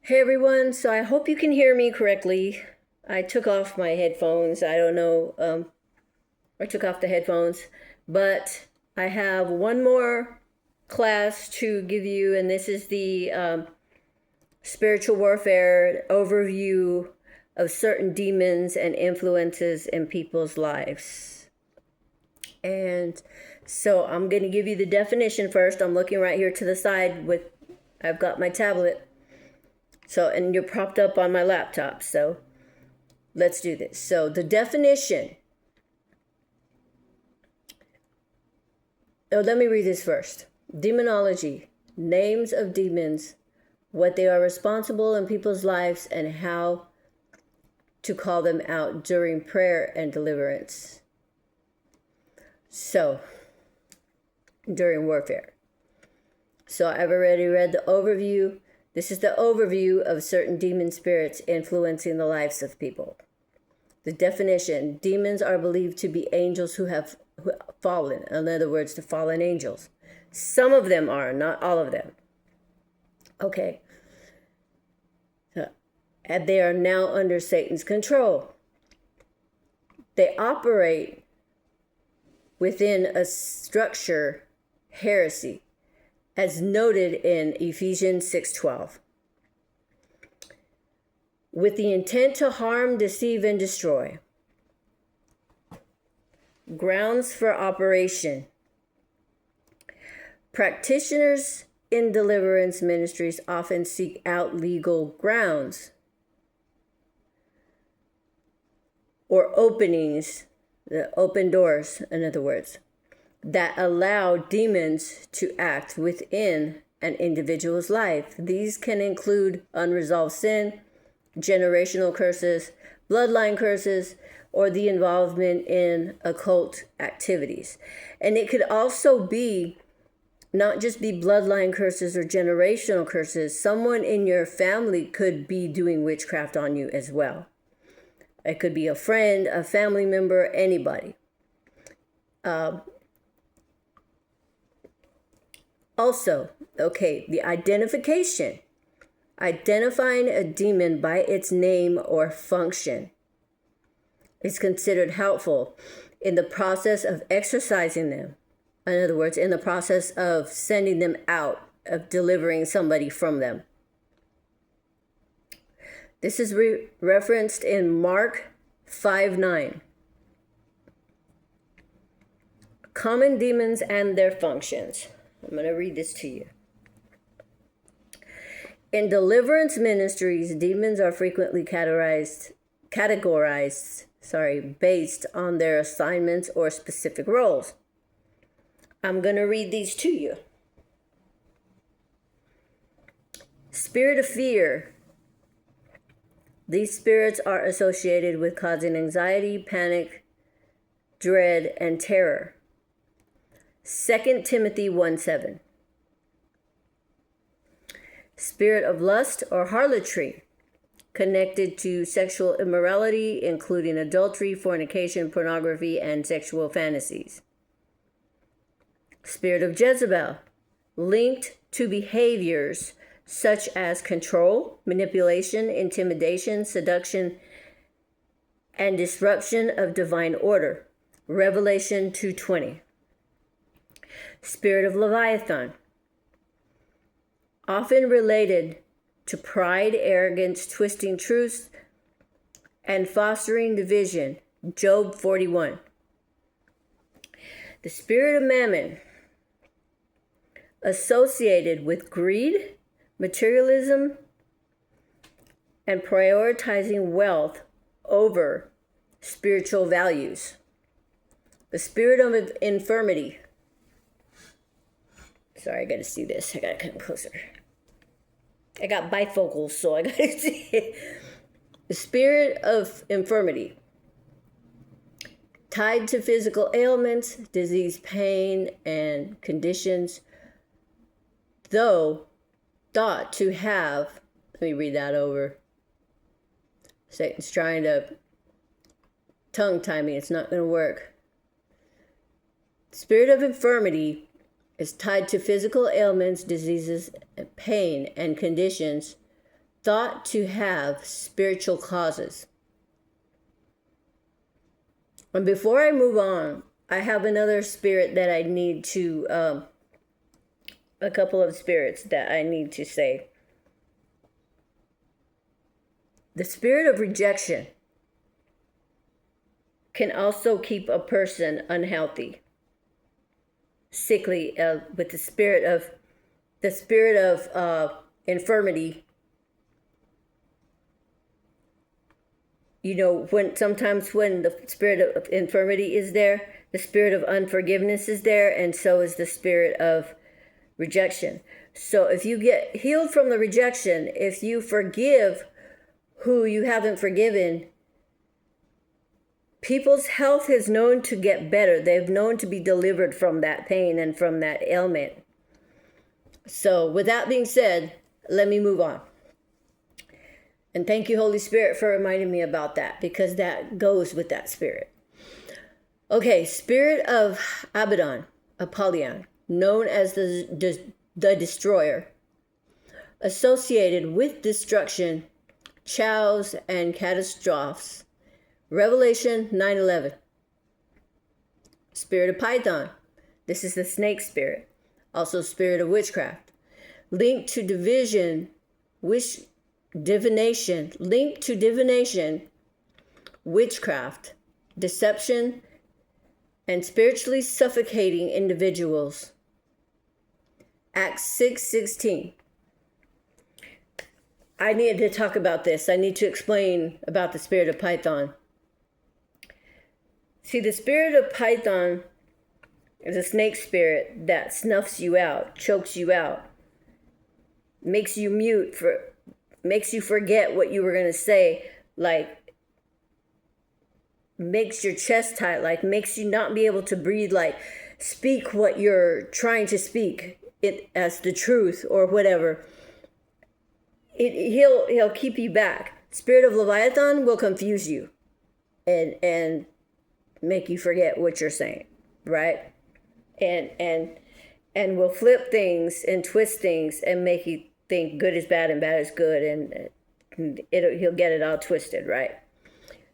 Hey everyone, so I hope you can hear me correctly. I took off my headphones. I don't know, I took off the headphones, but I have one more class to give you, and this is the spiritual warfare overview of certain demons and influences in people's lives. And so I'm going to give you the definition first. I'm looking right here to the side I've got my tablet. So, and you're propped up on my laptop. So let's do this. So the definition. Oh, let me read this first. Demonology, names of demons, what they are responsible in people's lives, and how to call them out during prayer and deliverance. So, during warfare. So I've already read the overview. This is the overview of certain demon spirits influencing the lives of people. The definition: demons are believed to be angels who have fallen. In other words, the fallen angels. Some of them are, not all of them. Okay. And they are now under Satan's control. They operate within a structure, heresy, as noted in Ephesians 6:12. With the intent to harm, deceive, and destroy. Grounds for operation. Practitioners in deliverance ministries often seek out legal grounds or openings, the open doors, in other words, that allow demons to act within an individual's life. These can include unresolved sin, generational curses, bloodline curses, or the involvement in occult activities. And it could also be not just be bloodline curses or generational curses. Someone in your family could be doing witchcraft on you as well. It could be a friend, a family member, anybody. Also, the identification. Identifying a demon by its name or function is considered helpful in the process of exorcising them. In other words, in the process of sending them out, of delivering somebody from them. This is referenced in Mark 5:9. Common demons and their functions. I'm going to read this to you. In deliverance ministries, demons are frequently categorized, based on their assignments or specific roles. I'm going to read these to you. Spirit of fear. These spirits are associated with causing anxiety, panic, dread, and terror. 2 Timothy 1:7. Spirit of lust or harlotry, connected to sexual immorality, including adultery, fornication, pornography, and sexual fantasies. Spirit of Jezebel, linked to behaviors such as control, manipulation, intimidation, seduction, and disruption of divine order. Revelation 2:20. Spirit of Leviathan, often related to pride, arrogance, twisting truths, and fostering division. Job 41. The spirit of Mammon, associated with greed, materialism, and prioritizing wealth over spiritual values. The spirit of infirmity. Sorry, I gotta see this. I gotta come closer. I got bifocals, so I gotta see it. The spirit of infirmity, tied to physical ailments, disease, pain, and conditions, though thought to have, let me read that over. Satan's trying to tongue tie me. It's not going to work. Spirit of infirmity is tied to physical ailments, diseases, pain, and conditions, thought to have spiritual causes. And before I move on, I have another spirit that I need to, a couple of spirits that I need to say. The spirit of rejection can also keep a person unhealthy, sickly, with the spirit of infirmity. You know, sometimes when the spirit of infirmity is there, the spirit of unforgiveness is there, and so is the spirit of rejection. So if you get healed from the rejection, if you forgive who you haven't forgiven, people's health is known to get better. They've known to be delivered from that pain and from that ailment. So with that being said, let me move on. And thank you, Holy Spirit, for reminding me about that, because that goes with that spirit. Okay, spirit of Apollyon, known as the destroyer, associated with destruction, chows, and catastrophes. Revelation 9:11. Spirit of Python. This is the snake spirit. Also spirit of witchcraft. Linked to divination, witchcraft, deception, and spiritually suffocating individuals. Acts 6:16. I need to talk about this. I need to explain about the spirit of Python. See, the spirit of Python is a snake spirit that snuffs you out, chokes you out, makes you mute, makes you forget what you were going to say, like makes your chest tight, like makes you not be able to breathe, like speak what you're trying to speak it as the truth or whatever. He'll keep you back. Spirit of Leviathan will confuse you and make you forget what you're saying, right? And will flip things and twist things and make you think good is bad and bad is good, and he'll get it all twisted, right?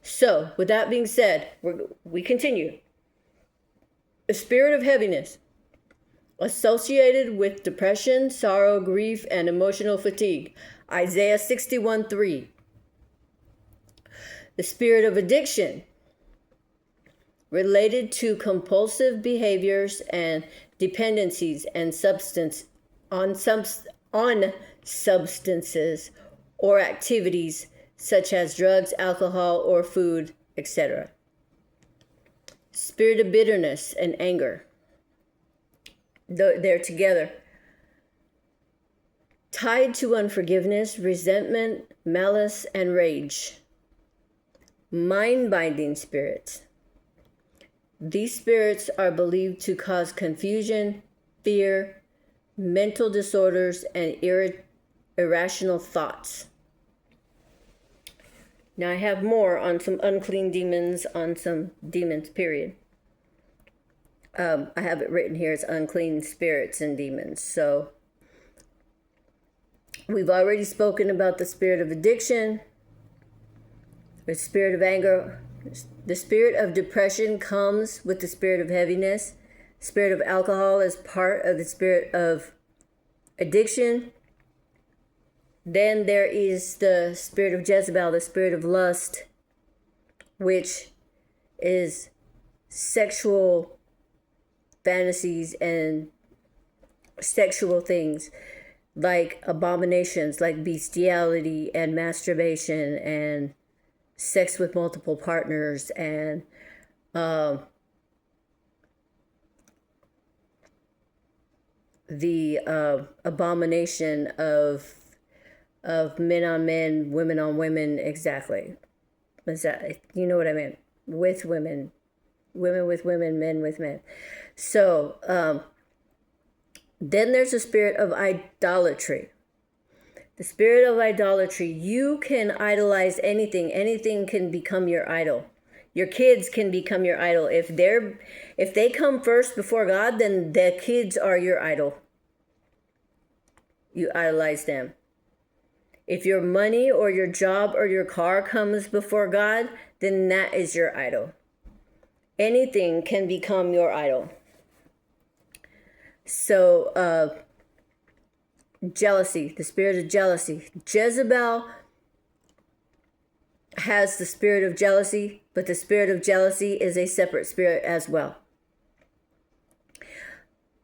So, with that being said, we continue. The spirit of heaviness, associated with depression, sorrow, grief, and emotional fatigue. Isaiah 61:3. The spirit of addiction, related to compulsive behaviors and dependencies and on substances or activities such as drugs, alcohol, or food, etc. Spirit of bitterness and anger. They're together. Tied to unforgiveness, resentment, malice, and rage. Mind-binding spirits. These spirits are believed to cause confusion, fear, mental disorders, and irrational thoughts. Now I have more on some unclean demons, on some demons, period. I have it written here as unclean spirits and demons. So we've already spoken about the spirit of addiction, the spirit of anger. The spirit of depression comes with the spirit of heaviness. Spirit of alcohol is part of the spirit of addiction. Then there is the spirit of Jezebel, the spirit of lust, which is sexual fantasies and sexual things like abominations, like bestiality and masturbation and sex with multiple partners and the abomination of men on men, women on women. Exactly. Is that, you know what I mean? With women, women with women, men with men. So then there's a spirit of idolatry. The spirit of idolatry, you can idolize anything. Anything can become your idol. Your kids can become your idol. If they come first before God, then the kids are your idol. You idolize them. If your money or your job or your car comes before God, then that is your idol. Anything can become your idol. So, jealousy, the spirit of jealousy. Jezebel has the spirit of jealousy, but the spirit of jealousy is a separate spirit as well.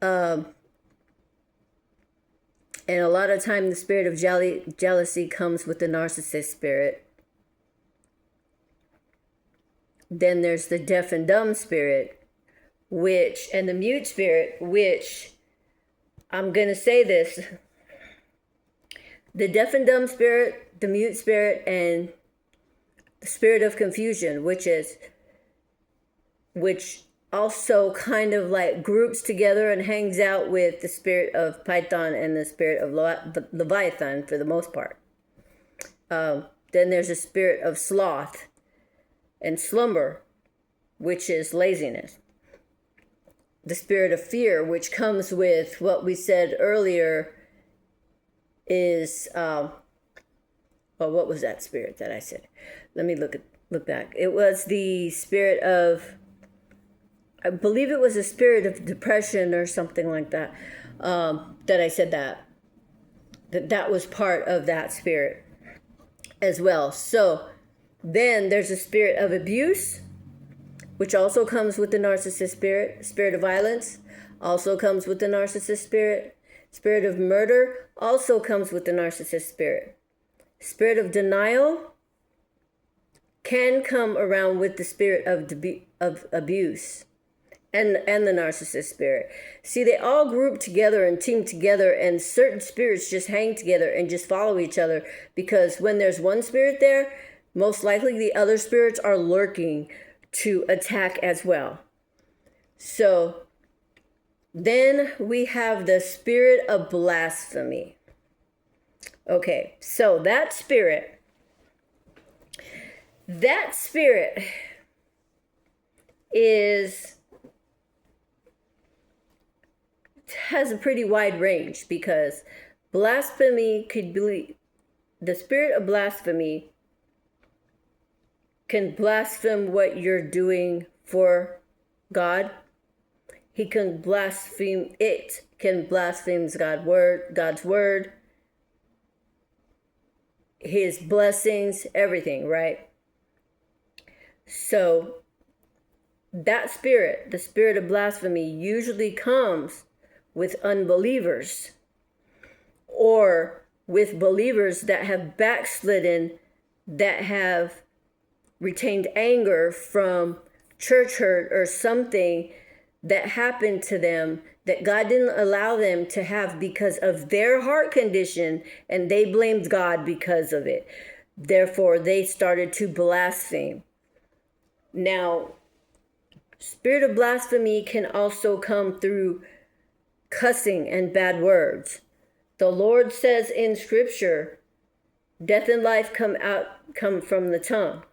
And a lot of time the spirit of jealousy comes with the narcissist spirit. Then there's the deaf and dumb spirit, and the mute spirit, which, I'm going to say this, the deaf and dumb spirit, the mute spirit, and the spirit of confusion, which also kind of like groups together and hangs out with the spirit of Python and the spirit of Leviathan for the most part. Then there's a spirit of sloth and slumber, which is laziness. The spirit of fear, which comes with what we said earlier, is what was that spirit that I said? Let me look back. It was the spirit of, I believe it was a spirit of depression or something like that. That I said that was part of that spirit as well. So then there's a spirit of abuse, which also comes with the narcissist spirit. Spirit of violence also comes with the narcissist spirit. Spirit of murder also comes with the narcissist spirit. Spirit of denial can come around with the spirit of abuse and the narcissist spirit. See, they all group together and team together, and certain spirits just hang together and just follow each other, because when there's one spirit there, most likely the other spirits are lurking to attack as well. So then we have the spirit of blasphemy. Okay, so that spirit has a pretty wide range, because blasphemy could be, the spirit of blasphemy can blaspheme what you're doing for God. He can blaspheme God's word, his blessings, everything, right? So that spirit, the spirit of blasphemy, usually comes with unbelievers or with believers that have backslidden, that have retained anger from church hurt or something that happened to them that God didn't allow them to have because of their heart condition, and they blamed God because of it. Therefore, they started to blaspheme. Now, spirit of blasphemy can also come through cussing and bad words. The Lord says in Scripture, death and life come from the tongue.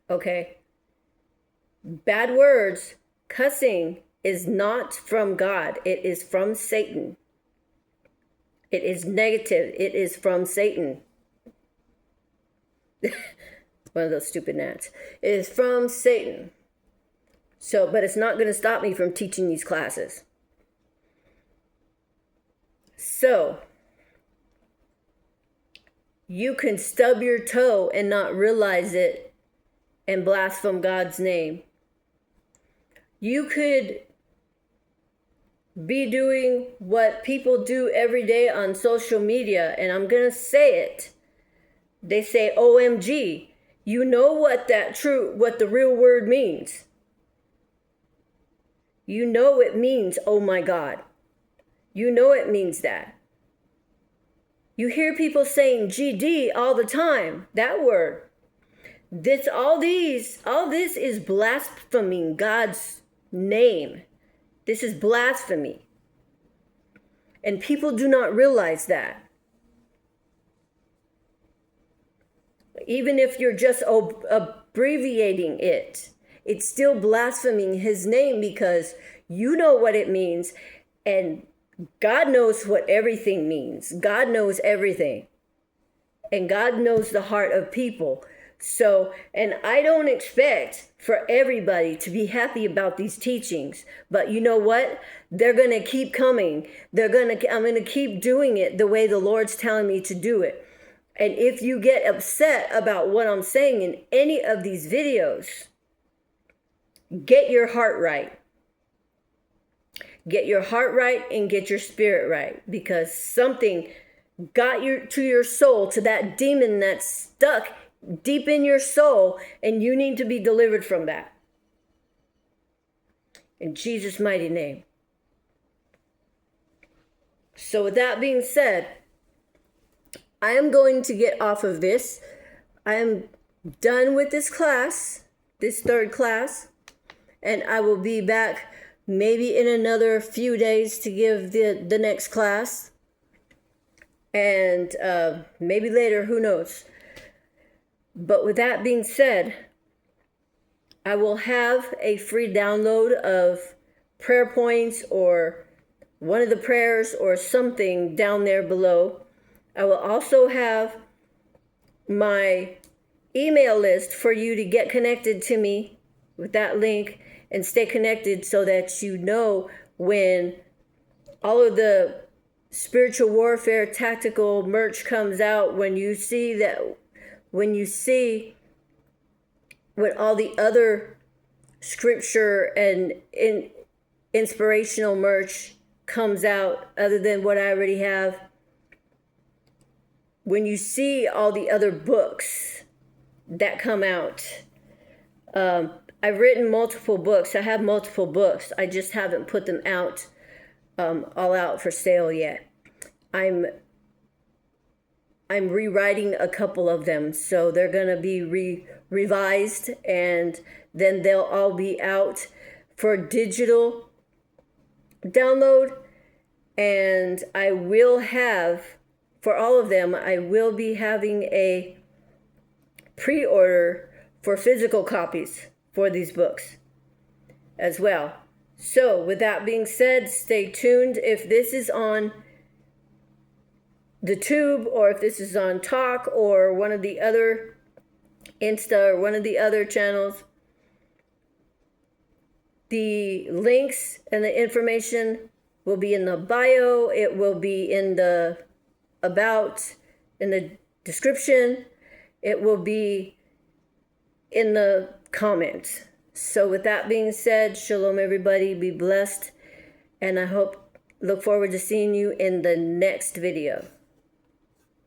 Okay? Bad words, cussing, is not from God. It is from Satan. It is negative. It is from Satan. One of those stupid gnats. It is from Satan. So, but it's not going to stop me from teaching these classes. So, you can stub your toe and not realize it and blaspheme God's name. You could be doing what people do every day on social media, and I'm going to say it. They say OMG. You know what the real word means. You know it means, oh my God. You know it means that. You hear people saying GD all the time, that word. All this is blaspheming God's name. This is blasphemy. And people do not realize that. Even if you're just abbreviating it, it's still blaspheming his name, because you know what it means, and God knows what everything means. God knows everything. And God knows the heart of people. So, and I don't expect for everybody to be happy about these teachings. But you know what? They're going to keep coming. I'm going to keep doing it the way the Lord's telling me to do it. And if you get upset about what I'm saying in any of these videos, get your heart right. Get your heart right and get your spirit right, because something got you to your soul, to that demon that's stuck deep in your soul, and you need to be delivered from that. In Jesus' mighty name. So with that being said, I am going to get off of this. I am done with this class, this third class, and I will be back maybe in another few days to give the next class. And maybe later, who knows. But with that being said, I will have a free download of prayer points or one of the prayers or something down there below. I will also have my email list for you to get connected to me with that link and stay connected, so that you know when all of the spiritual warfare tactical merch comes out, when all the other scripture and inspirational merch comes out, other than what I already have. When you see all the other books that come out, I've written multiple books. I have multiple books. I just haven't put them out, all out for sale yet. I'm rewriting a couple of them, so they're going to be revised, and then they'll all be out for digital download. And I will have, for all of them, I will be having a pre-order for physical copies for these books as well. So with that being said, stay tuned. If this is on the tube, or if this is on Talk or one of the other Insta or one of the other channels, the links and the information will be in the bio. It will be in the about, in the description. It will be in the comments. So with that being said, shalom everybody, be blessed, and I look forward to seeing you in the next video.